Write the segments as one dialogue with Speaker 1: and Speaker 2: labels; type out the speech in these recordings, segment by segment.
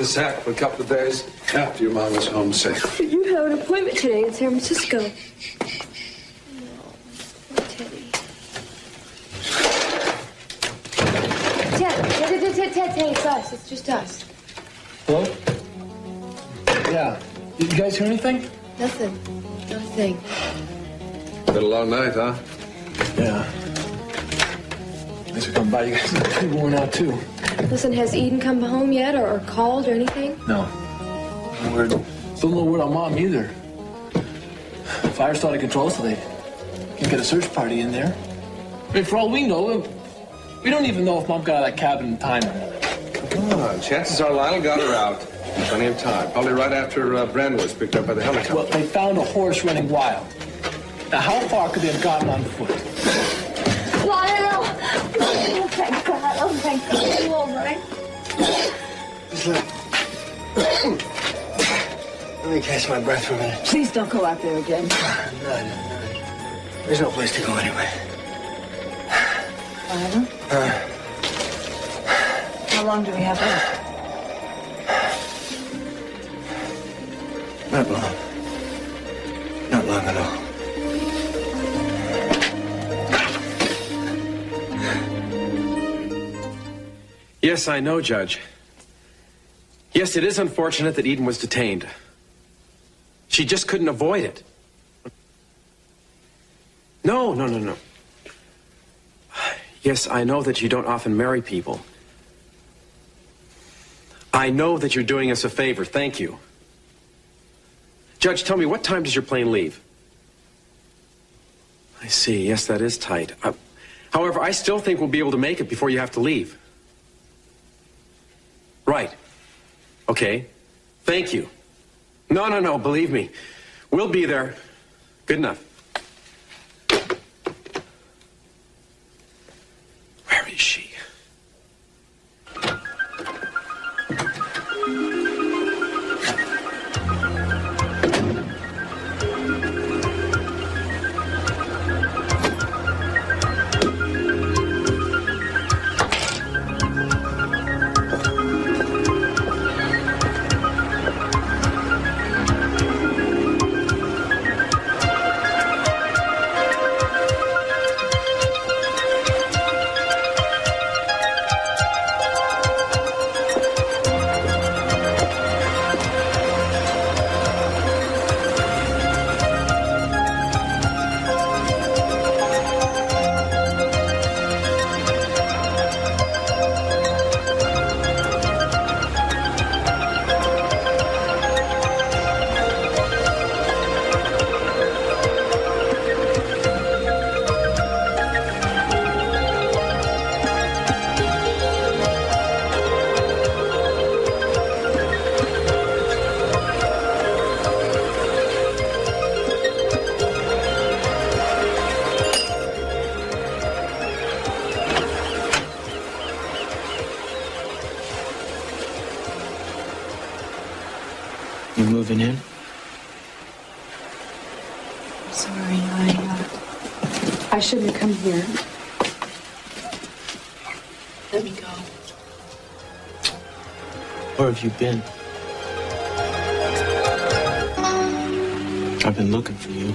Speaker 1: to Zach for a couple of days after your mom was home safe.
Speaker 2: You have an appointment today in San Francisco. No, poor Teddy. Ted, it's us. It's just us.
Speaker 3: Hello? Yeah. Did you guys hear anything?
Speaker 2: Nothing. Nothing.
Speaker 1: Been a long night, huh?
Speaker 3: Yeah. Thanks for coming by. You guys look pretty worn out, too.
Speaker 2: Listen, has Eden come home yet or called or anything?
Speaker 3: No. No word. Still no word on Mom either. Fire's out of control, so they can't get a search party in there. I mean, for all we know, we don't even know if Mom got out of that cabin in time or not.
Speaker 1: Come on. Chances are Lionel got her out. Plenty of time. Probably right after Brandon was picked up by the helicopter.
Speaker 3: Well, they found a horse running wild. Now, how far could they have gotten on foot?
Speaker 2: Lionel! Oh, thank God. Oh, thank God. Are you all right?
Speaker 4: Just let me catch my breath for a minute.
Speaker 5: Please don't go out there again.
Speaker 4: No. There's no place to go anyway.
Speaker 5: Lionel? How long do we have left?
Speaker 4: Not long. Not long at all.
Speaker 6: Yes, I know, Judge. Yes, it is unfortunate that Eden was detained. She just couldn't avoid it. No. Yes, I know that you don't often marry people. I know that you're doing us a favor. Thank you. Judge, tell me, what time does your plane leave? I see. Yes, that is tight. However, I still think we'll be able to make it before you have to leave. Right. Okay. Thank you. No. Believe me. We'll be there. Good enough. Where is she?
Speaker 4: You moving in?
Speaker 5: Sorry, I shouldn't have come here. Let me go.
Speaker 4: Where have you been? I've been looking for you.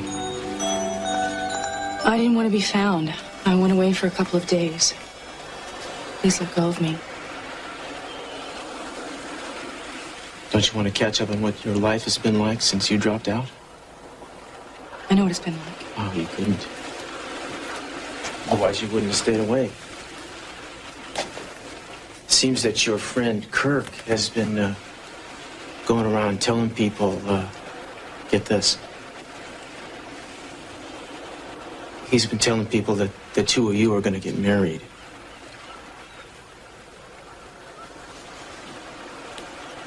Speaker 5: I didn't want to be found. I went away for a couple of days. Please let go of me.
Speaker 4: Don't you want to catch up on what your life has been like since you dropped out?
Speaker 5: I know what it's been like.
Speaker 4: Oh, you couldn't. Otherwise, you wouldn't have stayed away. Seems that your friend Kirk has been going around telling people, get this. He's been telling people that the two of you are going to get married.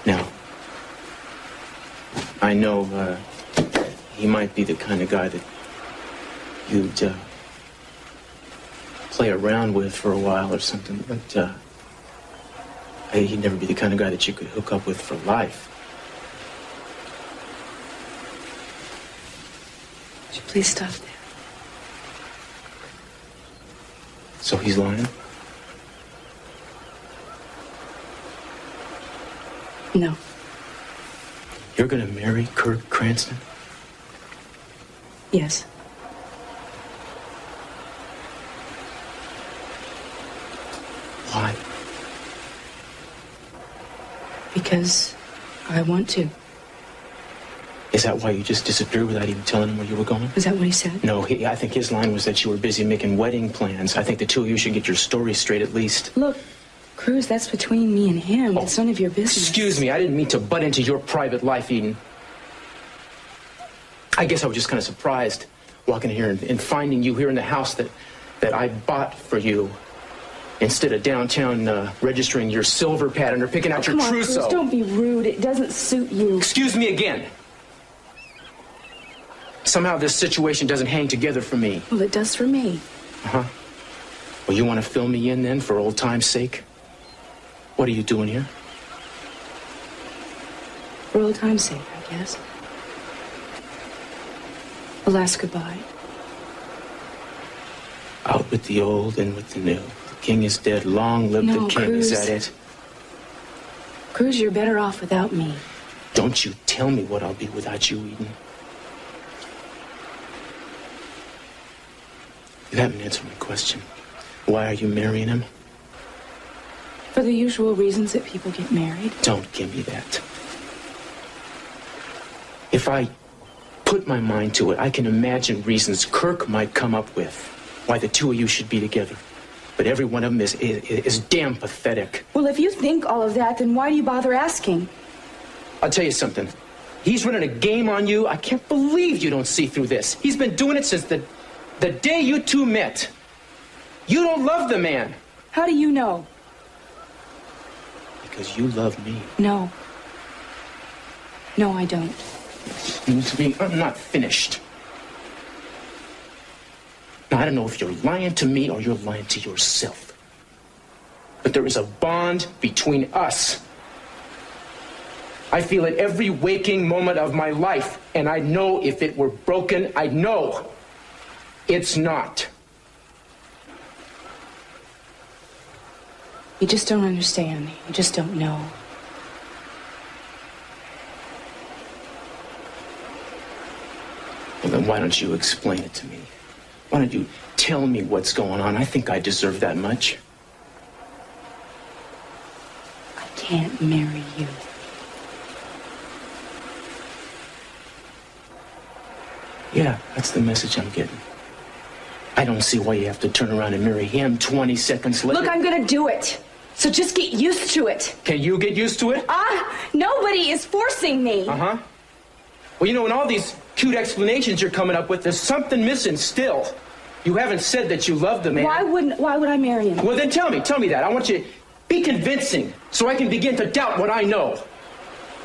Speaker 4: Now, I know he might be the kind of guy that you'd play around with for a while or something, but he'd never be the kind of guy that you could hook up with for life.
Speaker 5: Would you please stop there?
Speaker 4: So he's lying?
Speaker 5: No.
Speaker 4: You're gonna marry Kirk Cranston?
Speaker 5: Yes.
Speaker 4: Why?
Speaker 5: Because I want to.
Speaker 4: Is that why you just disappeared without even telling him where you were going?
Speaker 5: Is that what he said?
Speaker 4: No, I think his line was that you were busy making wedding plans. I think the two of you should get your story straight at least.
Speaker 5: Look, Cruz, that's between me and him. It's none of your business.
Speaker 4: Excuse me, I didn't mean to butt into your private life, Eden. I guess I was just kind of surprised walking in here and finding you here in the house that I bought for you. Instead of downtown registering your silver pattern or picking out your
Speaker 5: Come on,
Speaker 4: trousseau.
Speaker 5: Cruz, don't be rude. It doesn't suit you.
Speaker 4: Excuse me again. Somehow this situation doesn't hang together for me.
Speaker 5: Well, it does for me.
Speaker 4: Uh-huh. Well, you want to fill me in then for old time's sake? What are you doing here?
Speaker 5: For old time's sake, I guess. A last goodbye.
Speaker 4: Out with the old, in with the new. The king is dead. Long live
Speaker 5: No,
Speaker 4: the king.
Speaker 5: Cruz.
Speaker 4: Is that it?
Speaker 5: Cruz, you're better off without me.
Speaker 4: Don't you tell me what I'll be without you, Eden. You haven't answered my question. Why are you marrying him?
Speaker 5: For the usual reasons that people get married.
Speaker 4: Don't give me that. If I put my mind to it, I can imagine reasons Kirk might come up with why the two of you should be together. But every one of them is damn pathetic.
Speaker 5: Well, if you think all of that, then why do you bother asking?
Speaker 4: I'll tell you something. He's running a game on you. I can't believe you don't see through this. He's been doing it since the day you two met. You don't love the man.
Speaker 5: How do you know?
Speaker 4: Because you love me.
Speaker 5: No. No, I don't.
Speaker 4: Excuse me, I'm not finished. Now, I don't know if you're lying to me or you're lying to yourself. But there is a bond between us. I feel it every waking moment of my life, and I know if it were broken, I know it's not.
Speaker 5: You just don't understand. You just don't know.
Speaker 4: Well, then why don't you explain it to me? Why don't you tell me what's going on? I think I deserve that much.
Speaker 5: I can't marry you.
Speaker 4: Yeah, that's the message I'm getting. I don't see why you have to turn around and marry him 20 seconds later.
Speaker 5: Look, I'm gonna do it. So just get used to it.
Speaker 4: Can you get used to it?
Speaker 5: Nobody is forcing me.
Speaker 4: Uh-huh. Well, you know, in all these cute explanations you're coming up with, there's something missing still. You haven't said that you love the man.
Speaker 5: Why would I marry him?
Speaker 4: Well, then tell me that. I want you to be convincing so I can begin to doubt what I know.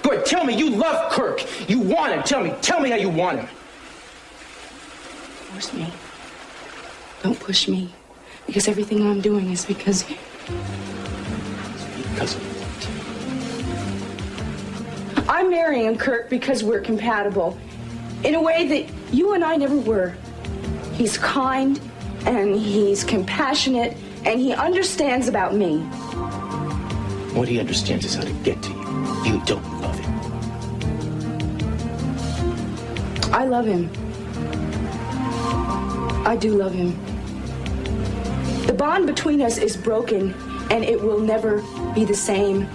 Speaker 4: Go ahead, tell me you love Kirk. You want him. Tell me how you want him.
Speaker 5: Force me. Don't push me. Because everything I'm doing is because...
Speaker 4: Because of what?
Speaker 5: I'm marrying Kirk because we're compatible. In a way that you and I never were. He's kind, and he's compassionate, and he understands about me.
Speaker 4: What he understands is how to get to you. You don't love him.
Speaker 5: I love him. I do love him. The bond between us is broken, and it will never be the same.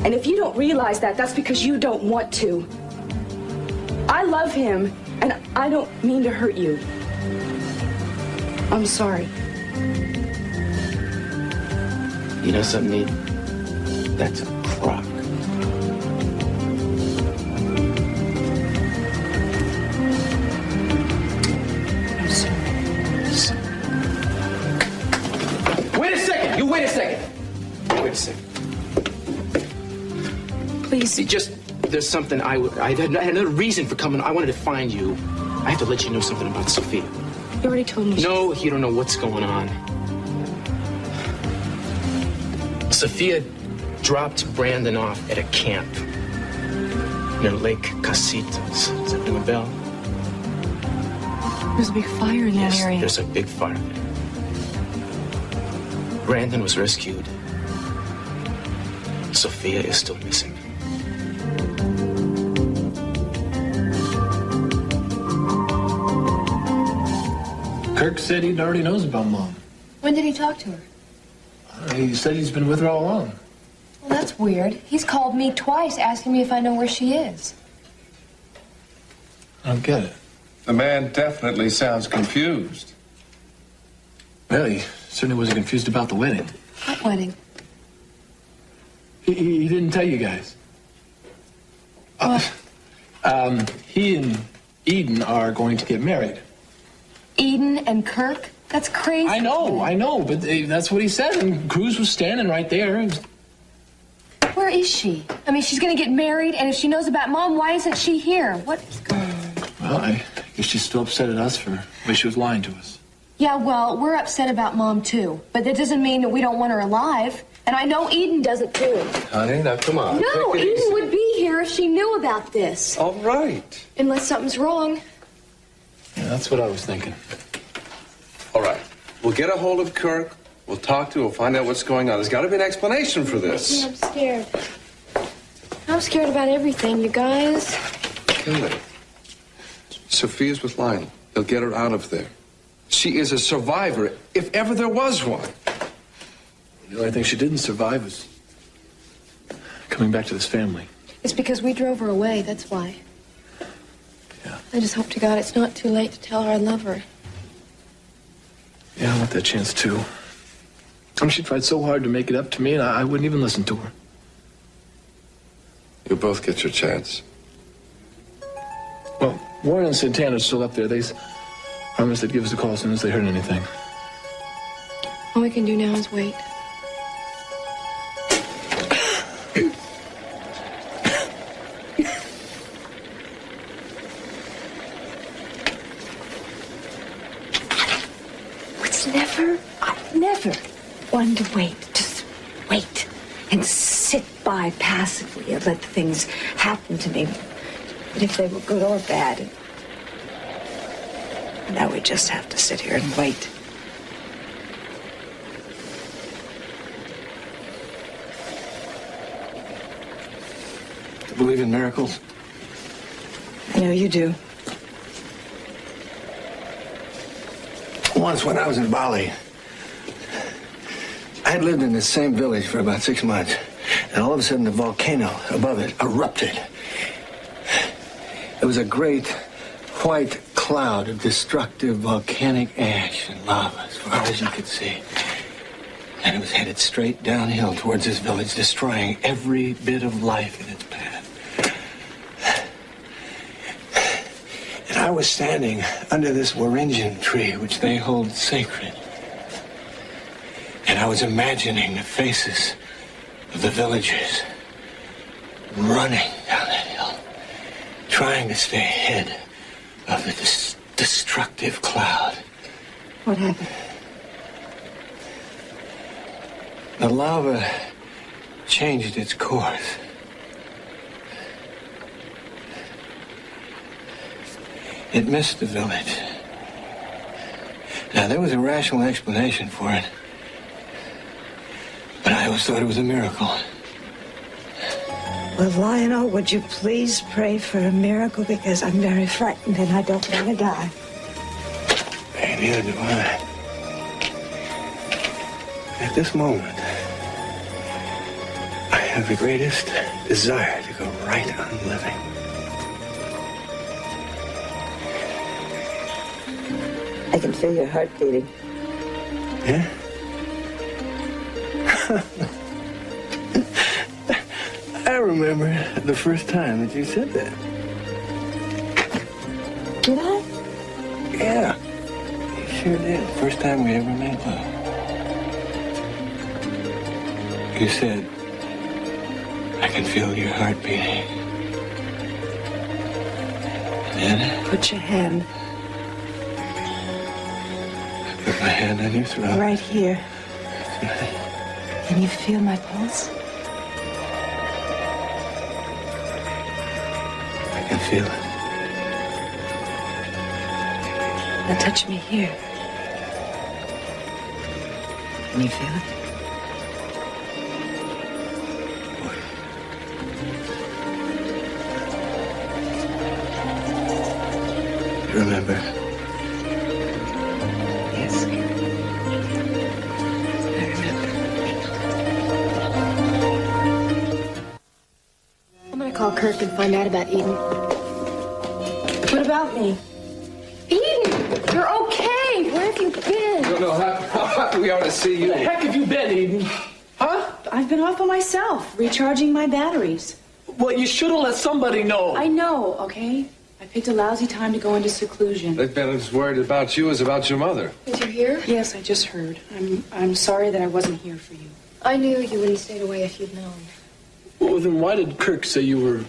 Speaker 5: And if you don't realize that, that's because you don't want to. I love him, and I don't mean to hurt you. I'm sorry.
Speaker 4: You know something, Eden? That's a crock.
Speaker 5: I'm sorry.
Speaker 4: Wait a second! You wait a second! Wait a second.
Speaker 5: Please.
Speaker 4: See, there's something I had another reason for coming. I wanted to find you. I have to let you know something about Sophia.
Speaker 5: You already told me.
Speaker 4: No, you don't know what's going on. Sophia dropped Brandon off at a camp near Lake Casitas. Does that ring a bell?
Speaker 5: There's a big fire in that area.
Speaker 4: There's a big fire there. Brandon was rescued. Sophia is still missing.
Speaker 3: Kirk said he already knows about Mom.
Speaker 7: When did he talk to her?
Speaker 3: He said he's been with her all along.
Speaker 7: Well, that's weird. He's called me twice asking me if I know where she is.
Speaker 3: I don't get it.
Speaker 1: The man definitely sounds confused.
Speaker 3: Well, he certainly wasn't confused about the wedding.
Speaker 7: What wedding?
Speaker 3: He didn't tell you guys. He and Eden are going to get married.
Speaker 7: Eden and Kirk? That's crazy.
Speaker 3: I know, but that's what he said, and Cruz was standing right there.
Speaker 7: Where is she? I mean, she's gonna get married, and if she knows about Mom, why isn't she here? What is going on?
Speaker 3: Well, I guess she's still upset at us for the way she was lying to us.
Speaker 7: Yeah, well, we're upset about Mom, too. But that doesn't mean that we don't want her alive. And I know Eden does it, too.
Speaker 1: Honey, now come on.
Speaker 7: No,
Speaker 1: take it
Speaker 7: Eden
Speaker 1: easy.
Speaker 7: would be here if she knew about this.
Speaker 1: All right.
Speaker 7: Unless something's wrong.
Speaker 3: Yeah, that's what I was thinking.
Speaker 1: All right. We'll get a hold of Kirk. We'll talk to him. We'll find out what's going on. There's got to be an explanation for this.
Speaker 7: Yeah, I'm scared. I'm scared about everything, you guys.
Speaker 1: Kelly, Sophia's with Lionel. They'll get her out of there. She is a survivor, if ever there was one.
Speaker 3: The only thing she didn't survive was coming back to this family.
Speaker 7: It's because we drove her away, that's why.
Speaker 3: Yeah.
Speaker 7: I just hope to God it's not too late to tell her I love her.
Speaker 3: Yeah, I want that chance, too. I mean, she tried so hard to make it up to me, and I wouldn't even listen to her.
Speaker 1: You'll both get your chance.
Speaker 3: Well, Warren and Santana are still up there. They promised they'd give us a call as soon as they heard anything.
Speaker 7: All we can do now is wait.
Speaker 8: I've never one to wait. Just wait and sit by passively and let things happen to me. But if they were good or bad, now we just have to sit here and wait.
Speaker 9: You believe in miracles?
Speaker 8: I know you do.
Speaker 9: Once when I was in Bali, I had lived in the same village for about 6 months, and all of a sudden the volcano above it erupted. It was a great white cloud of destructive volcanic ash and lava as far as you could see. And it was headed straight downhill towards this village, destroying every bit of life in its path. And I was standing under this waringan tree, which they hold sacred. And I was imagining the faces of the villagers running down that hill, trying to stay ahead of the destructive cloud.
Speaker 8: What happened?
Speaker 9: The lava changed its course. It missed the village. Now, there was a rational explanation for it, but I always thought it was a miracle.
Speaker 8: Well, Lionel, would you please pray for a miracle? Because I'm very frightened and I don't want to die.
Speaker 9: Hey, neither do I. At this moment, I have the greatest desire to go right on living.
Speaker 8: I can feel your heart beating.
Speaker 9: Yeah? I remember the first time that you said that.
Speaker 8: Did I?
Speaker 9: Yeah, you sure did. First time we ever made love. You said, I can feel your heart beating. And then
Speaker 8: Put your hand
Speaker 9: I put my hand on your throat.
Speaker 8: right here. Can you feel my pulse?
Speaker 9: I can feel it.
Speaker 8: Now touch me here. Can you feel it?
Speaker 9: Remember,
Speaker 7: can find out about Eden.
Speaker 5: What about me?
Speaker 7: Eden, you're okay. Where have you been?
Speaker 1: don't know how happy we are to see you.
Speaker 3: Where the heck have you been, Eden? Huh?
Speaker 5: I've been off by myself, recharging my batteries.
Speaker 3: Well, you should have let somebody know.
Speaker 5: I know, okay? I picked a lousy time to go into seclusion.
Speaker 1: They've been as worried about you as about your mother.
Speaker 7: Did you hear?
Speaker 5: Yes, I just heard. I'm sorry that I wasn't here for you.
Speaker 7: I knew you wouldn't have stayed away if you'd known.
Speaker 3: Well, then why did Kirk say you were...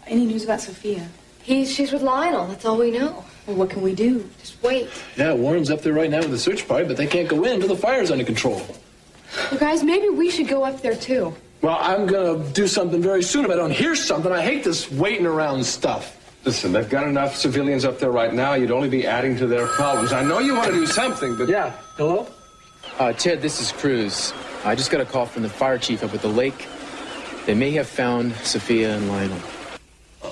Speaker 5: Any news about Sophia?
Speaker 7: She's with Lionel. That's all we know.
Speaker 5: Well, what can we do?
Speaker 7: Just wait.
Speaker 3: Yeah, Warren's up there right now with the search party, but they can't go in until the fire's under control.
Speaker 7: Well, guys, maybe we should go up there, too.
Speaker 3: Well, I'm gonna do something very soon if I don't hear something. I hate this waiting around stuff.
Speaker 1: Listen, they've got enough civilians up there right now. You'd only be adding to their problems. I know you want to do something, but...
Speaker 3: Yeah, hello?
Speaker 10: Ted, this is Cruz. I just got a call from the fire chief up at the lake. They may have found Sophia and Lionel.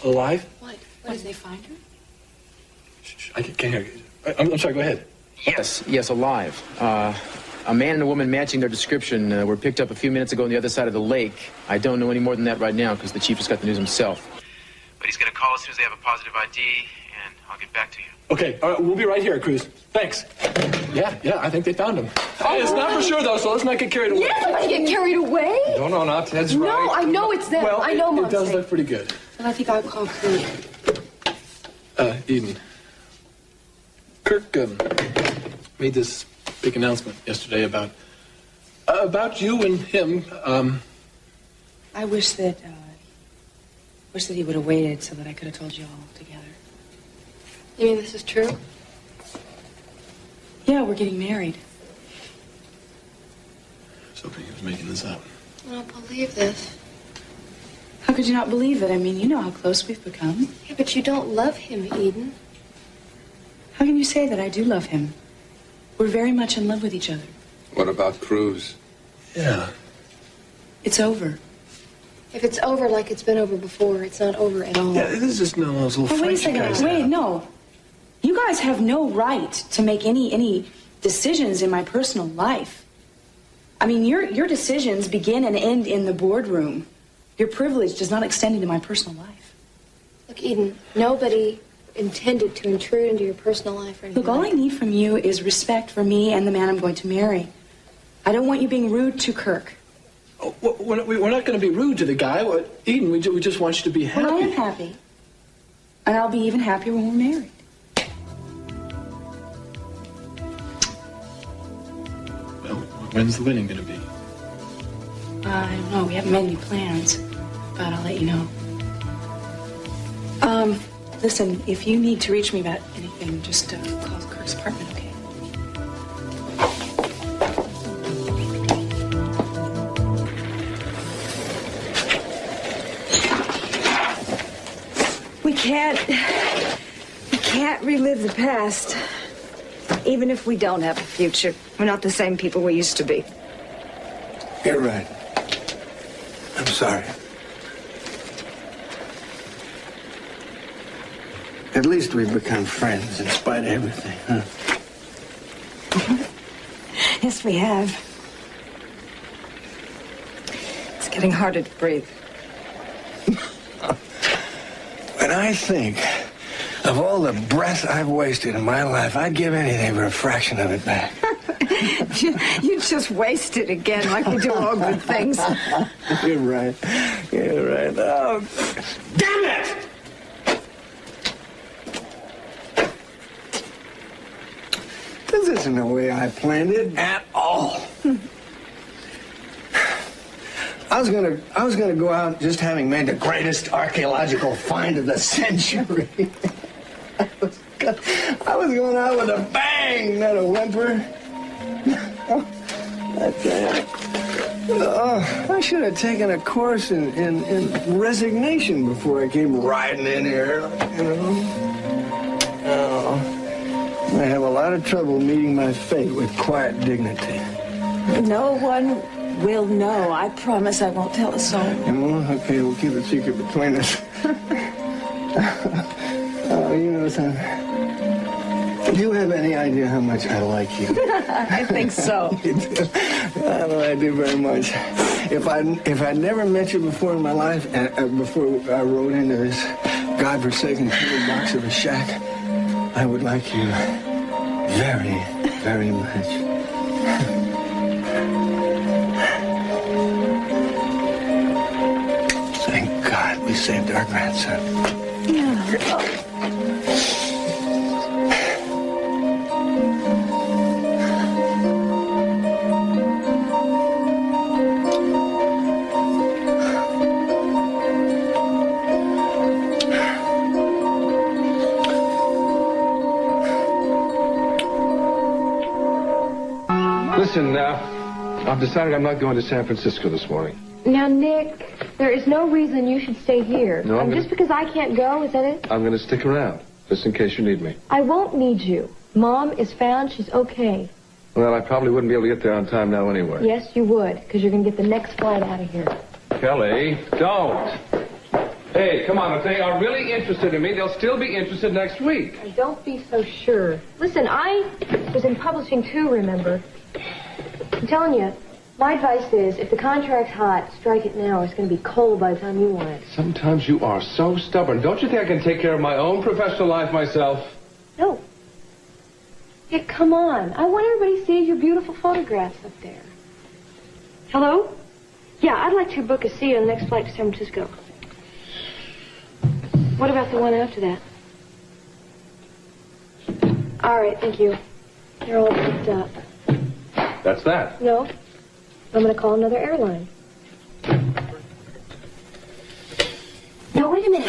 Speaker 3: Alive?
Speaker 7: What?
Speaker 5: What, did they find her?
Speaker 3: Shh, I can't hear you. I'm sorry, go ahead.
Speaker 10: Yes, alive. A man and a woman matching their description were picked up a few minutes ago on the other side of the lake. I don't know any more than that right now because the chief just got the news himself. But he's going to call as soon as they have a positive ID, and I'll get back to you.
Speaker 3: Okay, all right, we'll be right here, Cruz. Thanks. Yeah, I think they found him. Hey, it's not for sure, though, so let's not get carried away.
Speaker 7: Yeah, somebody get carried away.
Speaker 1: No, not Ted's right.
Speaker 7: No, I know it's them.
Speaker 3: Well,
Speaker 7: I know, Mom.
Speaker 3: it does look pretty good.
Speaker 5: Well, I think I'll call Kurt.
Speaker 3: Eden. Kirk made this big announcement yesterday about you and him.
Speaker 5: I wish that he would have waited so that I could have told you all together.
Speaker 7: You mean this is true?
Speaker 5: Yeah, we're getting married.
Speaker 3: I was hoping he was making this up.
Speaker 7: I don't believe this.
Speaker 5: How could you not believe it? I mean, you know how close we've become.
Speaker 7: Yeah, but you don't love him, Eden.
Speaker 5: How can you say that I do love him? We're very much in love with each other.
Speaker 1: What about Cruz?
Speaker 3: Yeah.
Speaker 5: It's over.
Speaker 7: If it's over like it's been over before, it's not over at all.
Speaker 3: Yeah, this is just one of those little
Speaker 5: But wait a
Speaker 3: fights you guys
Speaker 5: second. Wait,
Speaker 3: have.
Speaker 5: no. You guys have no right to make any decisions in my personal life. I mean, your decisions begin and end in the boardroom. Your privilege does not extend into my personal life.
Speaker 7: Look, Eden, nobody intended to intrude into your personal life or anything.
Speaker 5: Look, all I
Speaker 7: like
Speaker 5: need from you is respect for me and the man I'm going to marry. I don't want you being rude to Kirk.
Speaker 3: Oh, we're not going to be rude to the guy. Eden, we just want you to be happy.
Speaker 5: Well, I am happy. And I'll be even happier when we're married.
Speaker 3: Well, when's the wedding going to be?
Speaker 5: I don't know. We haven't made any plans. But I'll let you know. Listen, if you need to reach me about anything, just call Kirk's apartment, okay?
Speaker 8: We can't relive the past. Even if we don't have a future, we're not the same people we used to be.
Speaker 9: You're right. I'm sorry. At least we've become friends in spite of everything, huh?
Speaker 8: Yes, we have. It's getting harder to breathe.
Speaker 9: When I think of all the breath I've wasted in my life, I'd give anything for a fraction of it back.
Speaker 8: You just waste it again like we do all good things.
Speaker 9: You're right. You're right. Oh, damn it! This isn't the way I planned it at all. I was gonna go out just having made the greatest archaeological find of the century. I was going out with a bang, not a whimper. I should have taken a course in resignation before I came riding in here, you know. Oh, I have a lot of trouble meeting my fate with quiet dignity.
Speaker 8: No one will know. I promise I won't tell a soul.
Speaker 9: Okay, we'll keep it secret between us. Oh, you know something. Do you have any idea how much I like you?
Speaker 5: I think so.
Speaker 9: I do very much. If I'd never met you before in my life, before I rode into this godforsaken little box of a shack, I would like you very, very much. Thank God we saved our grandson.
Speaker 1: Listen, I've decided I'm not going to San Francisco this morning.
Speaker 7: Now, Nick, there is no reason you should stay here.
Speaker 1: No,
Speaker 7: Just because I can't go, is that it?
Speaker 1: I'm going to stick around, just in case you need me.
Speaker 7: I won't need you. Mom is found. She's okay.
Speaker 1: Well, I probably wouldn't be able to get there on time now anyway.
Speaker 7: Yes, you would, because you're going to get the next flight out of here.
Speaker 1: Kelly, don't. Hey, come on. If they are really interested in me, they'll still be interested next week.
Speaker 7: And don't be so sure. Listen, I was in publishing too, remember? I'm telling you, my advice is, if the contract's hot, strike it now. It's going to be cold by the time you want it.
Speaker 1: Sometimes you are so stubborn. Don't you think I can take care of my own professional life myself?
Speaker 7: No. Yeah, come on. I want everybody to see your beautiful photographs up there. Hello? Yeah, I'd like to book a seat on the next flight to San Francisco. What about the one after that? All right, thank you. They're all booked up.
Speaker 1: That's that.
Speaker 7: No. I'm going to call another airline. No, wait a minute.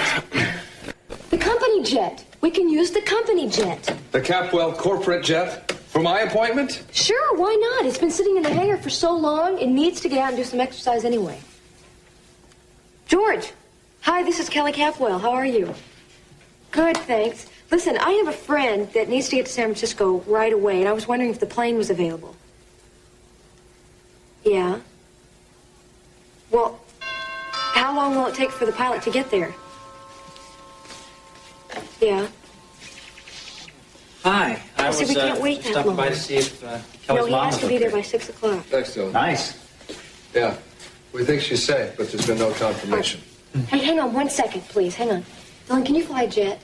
Speaker 7: The company jet. We can use the company jet.
Speaker 1: The Capwell corporate jet for my appointment?
Speaker 7: Sure, why not? It's been sitting in the hangar for so long, it needs to get out and do some exercise anyway. George. Hi, this is Kelly Capwell. How are you? Good, thanks. Listen, I have a friend that needs to get to San Francisco right away, and I was wondering if the plane was available. Yeah. Well, how long will it take for the pilot to get there? Yeah.
Speaker 11: Hi, I
Speaker 7: See,
Speaker 11: was
Speaker 7: we can't wait that
Speaker 11: stopping
Speaker 7: long.
Speaker 11: by to see if
Speaker 7: No,
Speaker 11: Kelly's
Speaker 7: he
Speaker 11: mom
Speaker 7: has
Speaker 11: was
Speaker 7: to be there
Speaker 11: okay.
Speaker 7: by 6 o'clock.
Speaker 1: Thanks, Dylan.
Speaker 11: Nice.
Speaker 1: Yeah. We think she's safe, but there's been no confirmation.
Speaker 7: Hey, hang on 1 second, please. Hang on. Dylan, can you fly a jet?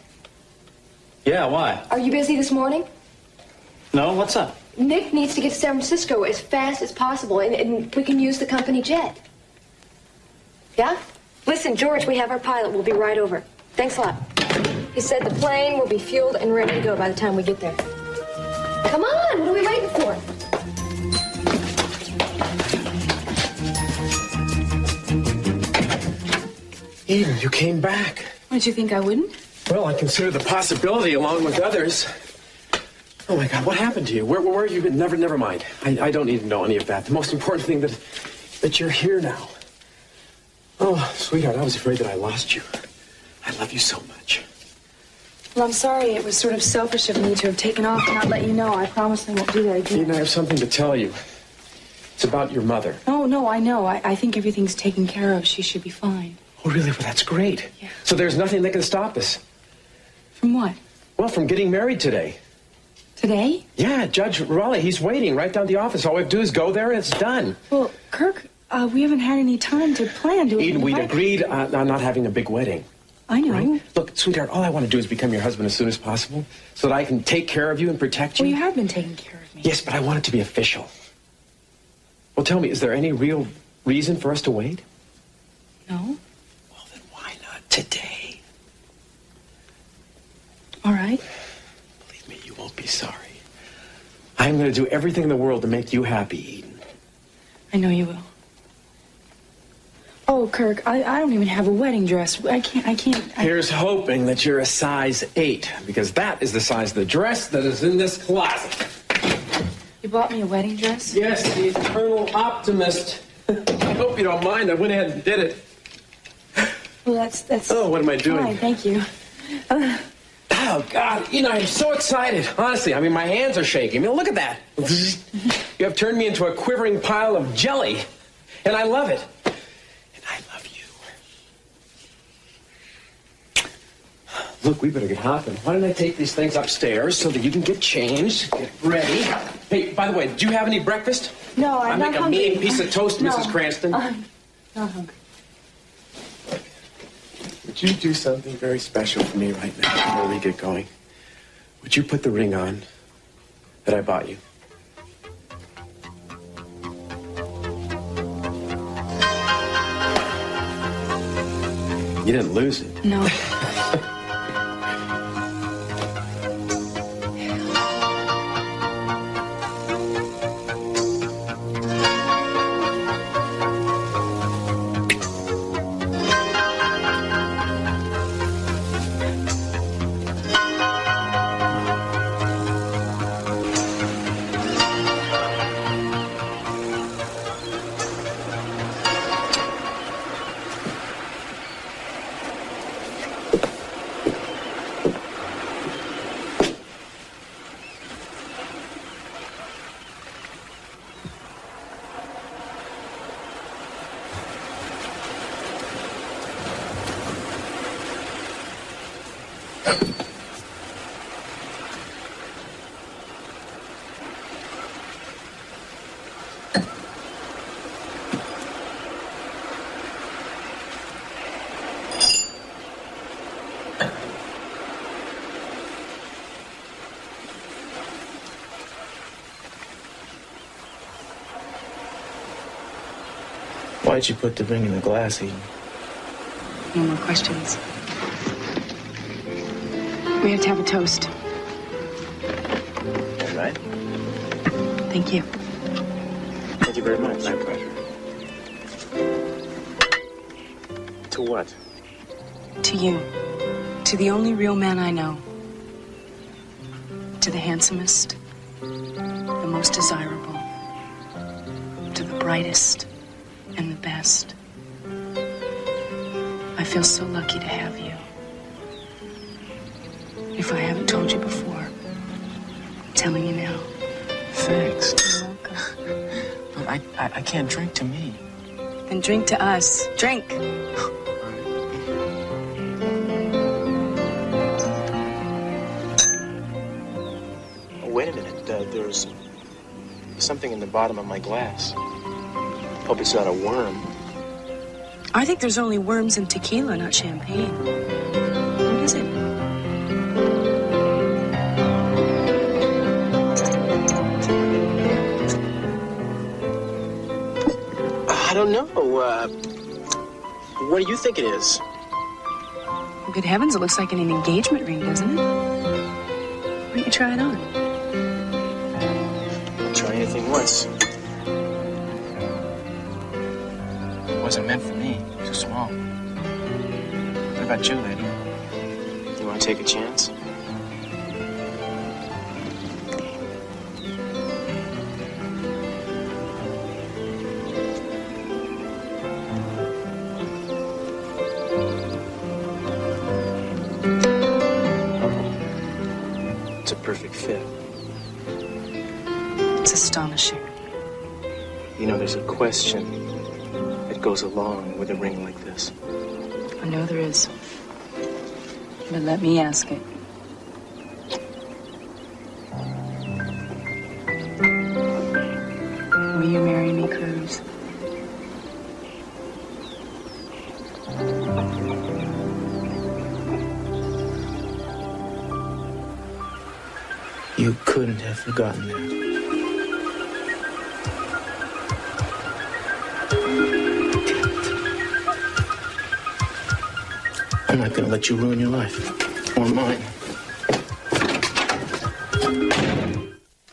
Speaker 11: Yeah, why?
Speaker 7: Are you busy this morning?
Speaker 11: No, what's up?
Speaker 7: Nick needs to get to San Francisco as fast as possible, and we can use the company jet. Yeah? Listen, George, we have our pilot. We'll be right over. Thanks a lot. He said the plane will be fueled and ready to go by the time we get there. Come on, what are we waiting for?
Speaker 6: Eden, you came back.
Speaker 5: Did you think I wouldn't?
Speaker 6: Well, I consider the possibility along with others. Oh, my God, what happened to you? Where have you been? Never mind. I don't need to know any of that. The most important thing that you're here now. Oh, sweetheart, I was afraid that I lost you. I love you so much.
Speaker 5: Well, I'm sorry. It was sort of selfish of me to have taken off and not let you know. I promise I won't do that again.
Speaker 6: Eden, I have something to tell you. It's about your mother.
Speaker 5: No, I know. I think everything's taken care of. She should be fine.
Speaker 6: Oh, really? Well, that's great.
Speaker 5: Yeah.
Speaker 6: So there's nothing that can stop us?
Speaker 5: From what?
Speaker 6: Well, from getting married today.
Speaker 5: Today?
Speaker 6: Yeah, Judge Raleigh, he's waiting right down the office. All we have to do is go there and it's done.
Speaker 5: Well, Kirk, we haven't had any time to plan.
Speaker 6: Eden, we'd agreed on not having a big wedding.
Speaker 5: I know.
Speaker 6: Right? Look, sweetheart, all I want to do is become your husband as soon as possible so that I can take care of you and protect you.
Speaker 5: Well, you have been taking care of me.
Speaker 6: Yes, but I want it to be official. Well, tell me, is there any real reason for us to wait?
Speaker 5: No.
Speaker 6: Well, then why not today?
Speaker 5: All right.
Speaker 6: Believe me, you won't be sorry. I'm going to do everything in the world to make you happy, Eden.
Speaker 5: I know you will. Oh, Kirk, I don't even have a wedding dress. I can't.
Speaker 6: Here's hoping that you're a size 8, because that is the size of the dress that is in this closet.
Speaker 5: You bought me a wedding dress?
Speaker 6: Yes, the eternal optimist. I hope you don't mind. I went ahead and did it.
Speaker 5: Well, that's.
Speaker 6: Oh, what am I doing?
Speaker 5: Fine, thank you.
Speaker 6: Oh, God, I'm so excited. Honestly, I mean, my hands are shaking. I mean, look at that. You have turned me into a quivering pile of jelly, and I love it. And I love you. Look, we better get hopping. Why don't I take these things upstairs so that you can get changed, get ready? Hey, by the way, do you have any breakfast?
Speaker 5: No,
Speaker 6: I
Speaker 5: I'm
Speaker 6: make
Speaker 5: not
Speaker 6: a
Speaker 5: hungry.
Speaker 6: mean piece of toast,
Speaker 5: No.
Speaker 6: Mrs. Cranston.
Speaker 5: I'm not hungry.
Speaker 6: Would you do something very special for me right now before we get going? Would you put the ring on that I bought you? You didn't lose it.
Speaker 5: No.
Speaker 4: Why'd you put the ring in the glass, Eden?
Speaker 5: No more questions. We have to have a toast.
Speaker 4: All right.
Speaker 5: Thank you.
Speaker 4: Thank you very much. My pleasure. To what?
Speaker 5: To you. To the only real man I know. To the handsomest. The most desirable. To the brightest. And the best. I feel so lucky to have you. If I haven't told you before, I'm telling you now.
Speaker 4: Thanks.
Speaker 5: You're welcome.
Speaker 4: But I can't drink to me.
Speaker 5: Then drink to us. Drink.
Speaker 4: Oh, wait a minute. There's something in the bottom of my glass. Hope it's not a worm.
Speaker 5: I think there's only worms in tequila, not champagne. What is it?
Speaker 4: I don't know. What do you think it is?
Speaker 5: Good heavens, it looks like an engagement ring, doesn't it? Why don't you try it on?
Speaker 4: I'll try anything once. It wasn't meant for me. Too small. What about you, lady? You want to take a chance? It's a perfect fit.
Speaker 5: It's astonishing.
Speaker 4: You know, there's a question that goes along with a ring like this.
Speaker 5: I know there is. But let me ask it. Will you marry me, Cruz?
Speaker 4: You couldn't have forgotten that. I'm not going to let you ruin your life. Or mine.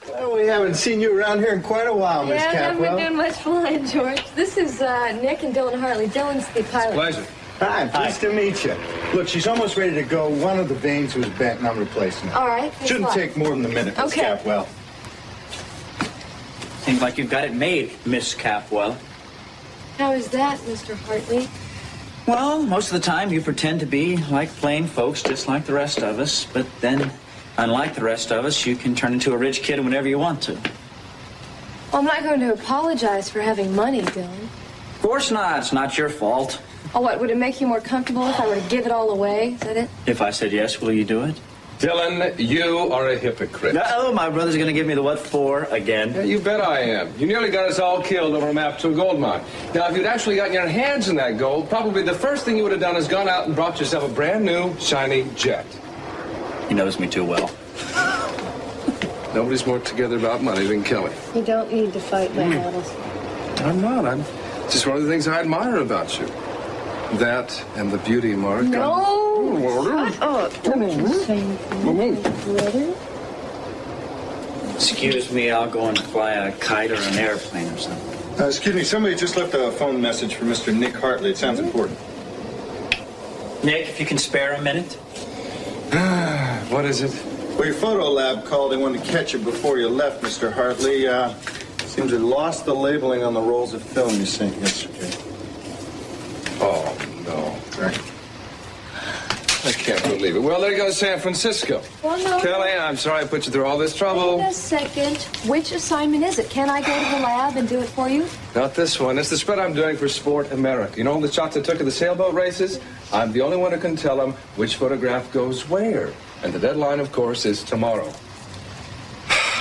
Speaker 12: Well, we haven't seen you around here in quite a while, Miss
Speaker 7: Yeah, I haven't
Speaker 12: Capwell.
Speaker 7: been doing much flying, George. This is Nick and Dylan Hartley. Dylan's the pilot.
Speaker 1: Pleasure.
Speaker 12: Hi, pleased to meet you. Look, she's almost ready to go. One of the vanes was bent, and I'm replacing it.
Speaker 7: All right. thanks a
Speaker 12: Shouldn't
Speaker 7: lot.
Speaker 12: take more than a minute, Miss
Speaker 7: Okay.
Speaker 12: Capwell.
Speaker 11: Seems like you've got it made, Miss Capwell.
Speaker 7: How is that, Mr. Hartley?
Speaker 11: Well, most of the time you pretend to be like plain folks, just like the rest of us. But then, unlike the rest of us, you can turn into a rich kid whenever you want to.
Speaker 7: Well, I'm not going to apologize for having money, Dylan.
Speaker 11: Of course not. It's not your fault.
Speaker 7: Oh, what, would it make you more comfortable if I were to give it all away? Is that it?
Speaker 11: If I said yes, will you do it?
Speaker 1: Dylan, you are a hypocrite.
Speaker 11: No, my brother's going to give me the what for again.
Speaker 1: Yeah, you bet I am. You nearly got us all killed over a map to a gold mine. Now, if you'd actually gotten your hands on that gold, probably the first thing you would have done is gone out and brought yourself a brand new, shiny jet.
Speaker 11: He knows me too well.
Speaker 1: Nobody's more together about money than Kelly.
Speaker 7: You don't need to fight my battles.
Speaker 1: I'm not. I'm just one of the things I admire about you. That and the beauty, Mark.
Speaker 7: No! Shut up. Don't you say anything, brother.
Speaker 11: Excuse me, I'll go and fly a kite or an airplane or something.
Speaker 12: Excuse me, somebody just left a phone message for Mr. Nick Hartley. It sounds important.
Speaker 11: Nick, if you can spare a minute.
Speaker 1: What is it?
Speaker 12: Well, your photo lab called. They wanted to catch you before you left, Mr. Hartley. Seems you lost the labeling on the rolls of film you sent yesterday.
Speaker 1: Oh, no. I can't believe it. Well, there goes San Francisco.
Speaker 7: Well, no.
Speaker 1: Kelly, I'm sorry I put you through all this trouble.
Speaker 7: Wait a second. Which assignment is it? Can I go to the lab and do it for you?
Speaker 1: Not this one. It's the spread I'm doing for Sport America. You know all the shots I took of the sailboat races? I'm the only one who can tell them which photograph goes where. And the deadline, of course, is tomorrow.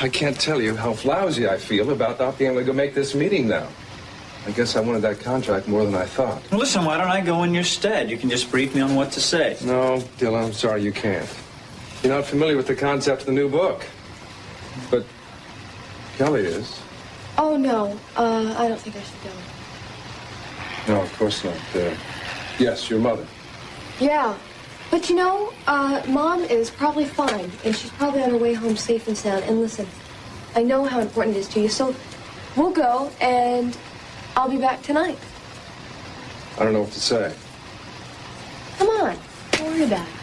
Speaker 1: I can't tell you how lousy I feel about not being able to go make this meeting now. I guess I wanted that contract more than I thought.
Speaker 11: Well, listen, why don't I go in your stead? You can just brief me on what to say.
Speaker 1: No, Dylan, I'm sorry you can't. You're not familiar with the concept of the new book. But Kelly is.
Speaker 7: Oh, no. I don't think I should go.
Speaker 1: No, of course not. Yes, your mother.
Speaker 7: Yeah. But you know, Mom is probably fine, and she's probably on her way home safe and sound. And listen, I know how important it is to you, so we'll go, and I'll be back tonight.
Speaker 1: I don't know what to say.
Speaker 7: Come on. Don't worry about it.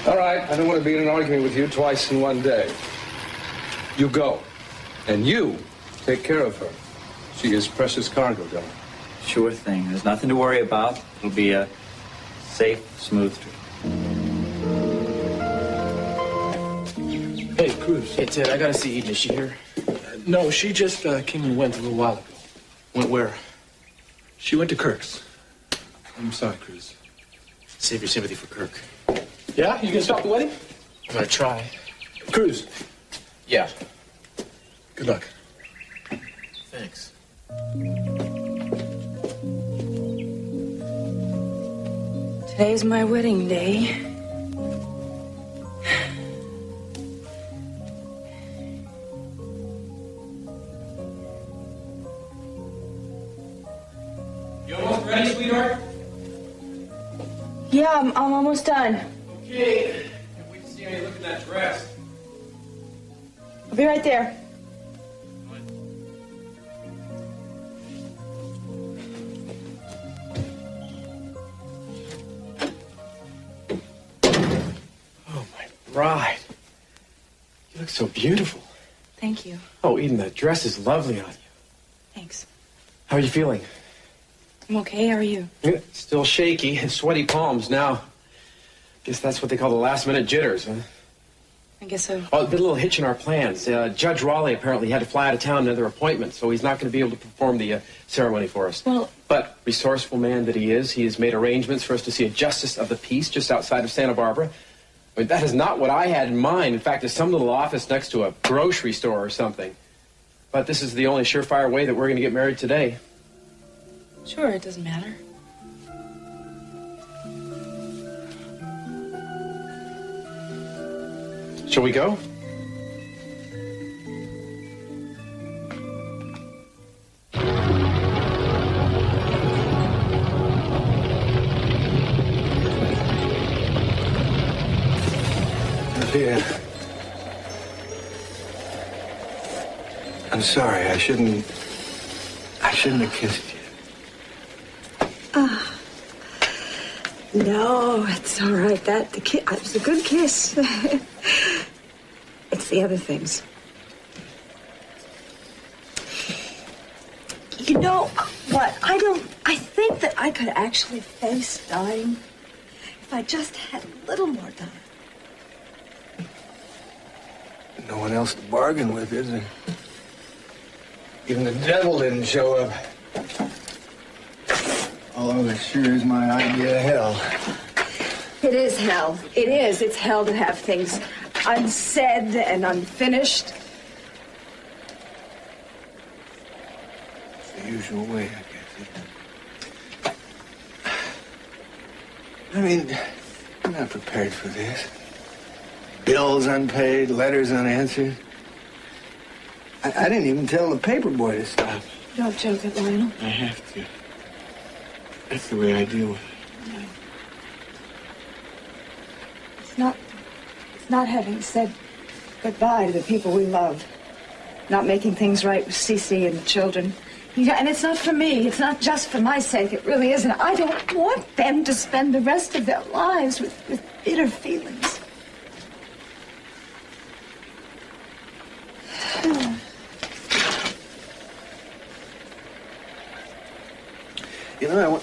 Speaker 1: All right, I don't want to be in an argument with you twice in one day. You go, and you take care of her. She is precious cargo, Dylan.
Speaker 11: Sure thing. There's nothing to worry about. It'll be a safe, smooth trip.
Speaker 3: Hey, Cruz.
Speaker 10: Hey, Ted, I gotta see Eden. Is she here?
Speaker 3: No, she just came and went a little while ago.
Speaker 10: Went where?
Speaker 3: She went to Kirk's. I'm sorry, Cruz.
Speaker 10: Save your sympathy for Kirk.
Speaker 3: Yeah? You gonna stop the wedding?
Speaker 10: I'm gonna try.
Speaker 3: Cruz.
Speaker 10: Yeah.
Speaker 3: Good luck.
Speaker 10: Thanks.
Speaker 5: Today's my wedding day.
Speaker 10: You almost ready, sweetheart?
Speaker 5: Yeah, I'm almost done.
Speaker 10: Okay. Can't wait to see how you look in that dress.
Speaker 5: I'll be right there.
Speaker 6: Oh, my bride. You look so beautiful.
Speaker 5: Thank you.
Speaker 6: Oh, Eden, that dress is lovely on you.
Speaker 5: Thanks.
Speaker 6: How are you feeling?
Speaker 5: I'm okay. How are you?
Speaker 6: Yeah, still shaky and sweaty palms now. Guess that's what they call the last-minute jitters, huh?
Speaker 5: I guess so.
Speaker 6: Oh, there's been a little hitch in our plans. Judge Raleigh apparently had to fly out of town on another appointment, so he's not going to be able to perform the ceremony for us.
Speaker 5: Well,
Speaker 6: but resourceful man that he has made arrangements for us to see a justice of the peace just outside of Santa Barbara. I mean, that is not what I had in mind. In fact, it's some little office next to a grocery store or something. But this is the only surefire way that we're going to get married today.
Speaker 5: sure, it doesn't matter.
Speaker 6: Shall we go?
Speaker 9: Sophia, I'm sorry. I shouldn't have kissed you.
Speaker 8: No, it's all right. It was a good kiss. It's the other things. You know what? I think that I could actually face dying if I just had a little more time.
Speaker 9: No one else to bargain with, is there? Even the devil didn't show up. Although it sure is my idea of hell.
Speaker 5: It is hell. It is. It's hell to have things unsaid and unfinished.
Speaker 9: It's the usual way, I guess. I mean, I'm not prepared for this. Bills unpaid, letters unanswered. I didn't even tell the paper boy to stop.
Speaker 5: Don't joke it, Lionel.
Speaker 9: I have to. That's the way I deal with it.
Speaker 5: It's not having said goodbye to the people we love. Not making things right with Cece and the children. Yeah, and it's not for me. It's not just for my sake. It really isn't. I don't want them to spend the rest of their lives with bitter feelings.
Speaker 9: You know,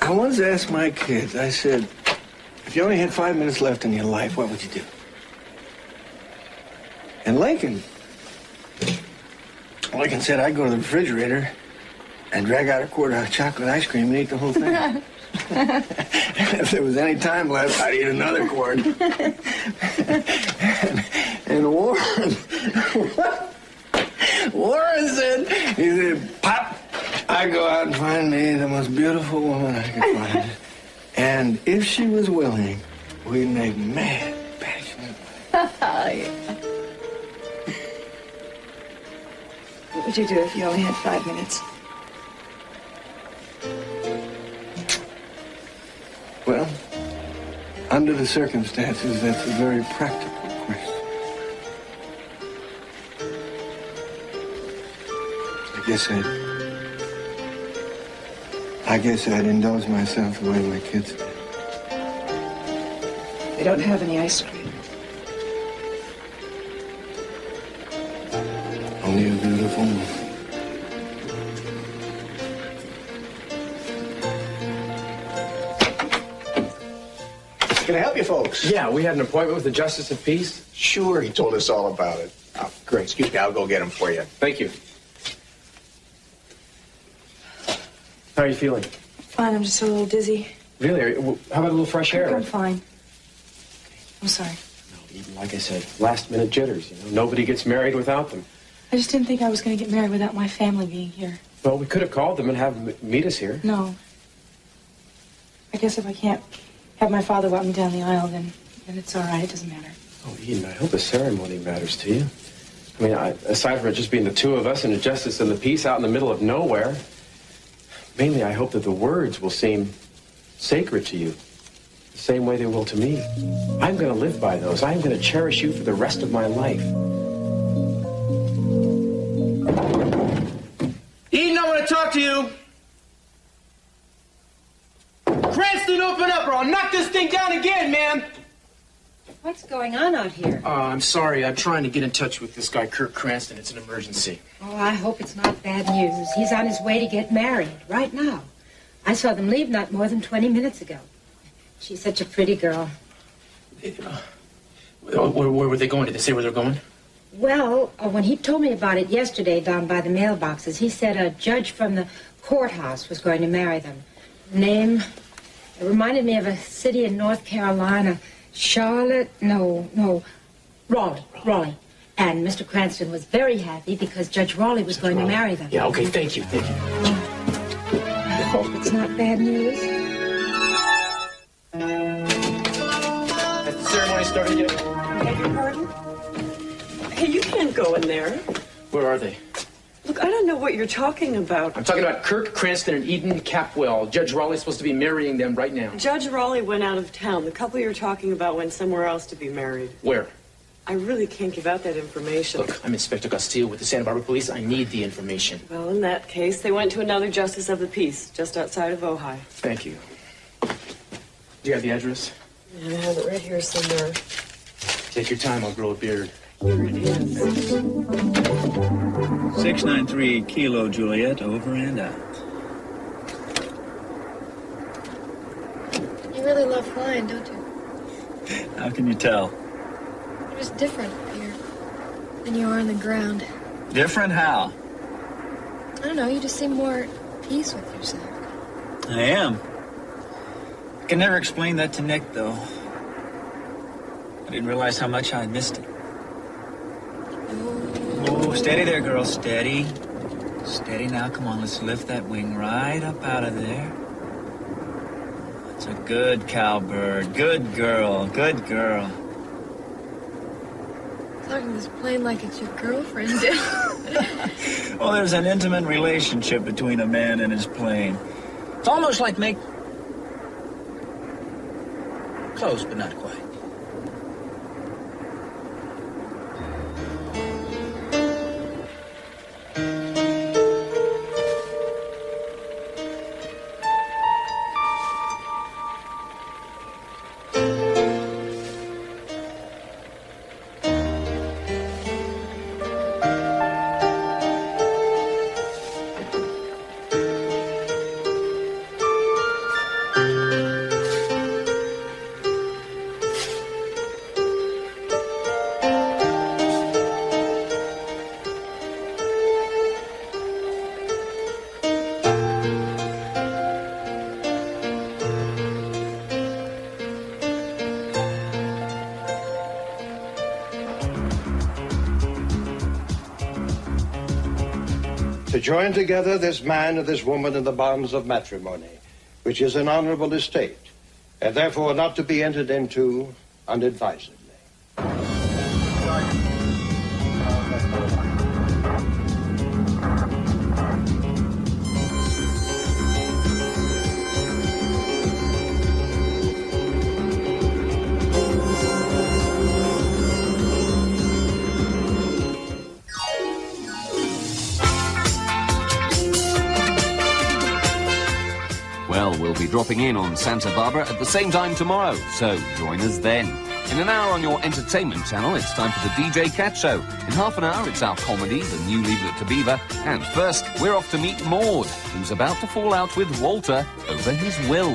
Speaker 9: I once asked my kids, I said, if you only had 5 minutes left in your life, what would you do? And Lincoln said, I'd go to the refrigerator and drag out a quart of chocolate ice cream and eat the whole thing. If there was any time left, I'd eat another quart. and Warren said, he said, Pop, I'd go out and find me the most beautiful woman I could find. And if she was willing, we'd make mad, passionate love.
Speaker 5: What would you do if you only had 5 minutes?
Speaker 9: Well, under the circumstances, that's a very practical question. I guess I'd indulge myself the way my kids did.
Speaker 5: They don't have any ice cream.
Speaker 9: Only a beautiful woman.
Speaker 13: Can I help you folks?
Speaker 6: Yeah, we had an appointment with the Justice of Peace.
Speaker 13: Sure, he told us all about it. Oh, great. Excuse me, I'll go get him for you.
Speaker 6: Thank you. How are you feeling?
Speaker 5: Fine, I'm just a little dizzy.
Speaker 6: Really? How about a little fresh air?
Speaker 5: I'm fine. I'm sorry.
Speaker 6: No, even like I said, last-minute jitters. You know, nobody gets married without them.
Speaker 5: I just didn't think I was going to get married without my family being here.
Speaker 6: Well, we could have called them and have them meet us here.
Speaker 5: No. I guess if I can't have my father walk me down the aisle, then it's all right. It doesn't matter.
Speaker 6: Oh, Eden, I hope the ceremony matters to you. I mean, aside from it just being the two of us and the Justice and the Peace out in the middle of nowhere, mainly I hope that the words will seem sacred to you, the same way they will to me. I'm going to live by those. I'm going to cherish you for the rest of my life. Eden, I want to talk to you. Cranston, open up or I'll knock this thing down again, man.
Speaker 14: What's going on out here?
Speaker 10: I'm sorry. I'm trying to get in touch with this guy, Kirk Cranston. It's an emergency.
Speaker 14: Oh, I hope it's not bad news. He's on his way to get married right now. I saw them leave not more than 20 minutes ago. She's such a pretty girl.
Speaker 10: Where were they going? Did they say where they're going?
Speaker 14: Well, when he told me about it yesterday down by the mailboxes, he said a judge from the courthouse was going to marry them. Name, it reminded me of a city in North Carolina. Charlotte, no, Raleigh. And Mr. Cranston was very happy because Judge Raleigh was going to marry them.
Speaker 10: Yeah, okay, thank you.
Speaker 14: I hope it's not bad news.
Speaker 10: Has the ceremony started yet?
Speaker 15: Beg your pardon? Hey, you can't go in there.
Speaker 10: Where are they?
Speaker 15: Look, I don't know what you're talking about.
Speaker 10: I'm talking about Kirk Cranston and Eden Capwell. Judge Raleigh's supposed to be marrying them right now.
Speaker 15: Judge Raleigh went out of town. The couple you're talking about went somewhere else to be married.
Speaker 10: Where?
Speaker 15: I really can't give out that information.
Speaker 10: Look, I'm Inspector Castile with the Santa Barbara Police. I need the information.
Speaker 15: Well, in that case, they went to another Justice of the Peace, just outside of Ojai.
Speaker 10: Thank you. Do you have the address?
Speaker 15: Yeah, I have it right here somewhere.
Speaker 10: Take your time, I'll grow a beard.
Speaker 15: Here it is.
Speaker 16: 693 Kilo Juliet, over and out.
Speaker 17: You really love flying, don't you?
Speaker 16: How can you tell?
Speaker 17: You're just different here than you are on the ground.
Speaker 16: Different how?
Speaker 17: I don't know, you just seem more at peace with yourself.
Speaker 16: I am. I can never explain that to Nick, though. I didn't realize how much I missed it. Oh, steady there, girl, steady. Steady now, come on, let's lift that wing right up out of there. That's a good cowbird. Good girl, good girl.
Speaker 17: Talking to this plane like it's your girlfriend, dude.
Speaker 16: Well, there's an intimate relationship between a man and his plane. It's almost like close, but not quite.
Speaker 18: To join together this man and this woman in the bonds of matrimony, which is an honorable estate, and therefore not to be entered into unadvisedly.
Speaker 19: Well, we'll be dropping in on Santa Barbara at the same time tomorrow, so join us then. In an hour on your entertainment channel, it's time for the DJ Cat Show. In half an hour, it's our comedy, The New Leave It to Beaver. And first, we're off to meet Maud, who's about to fall out with Walter over his will.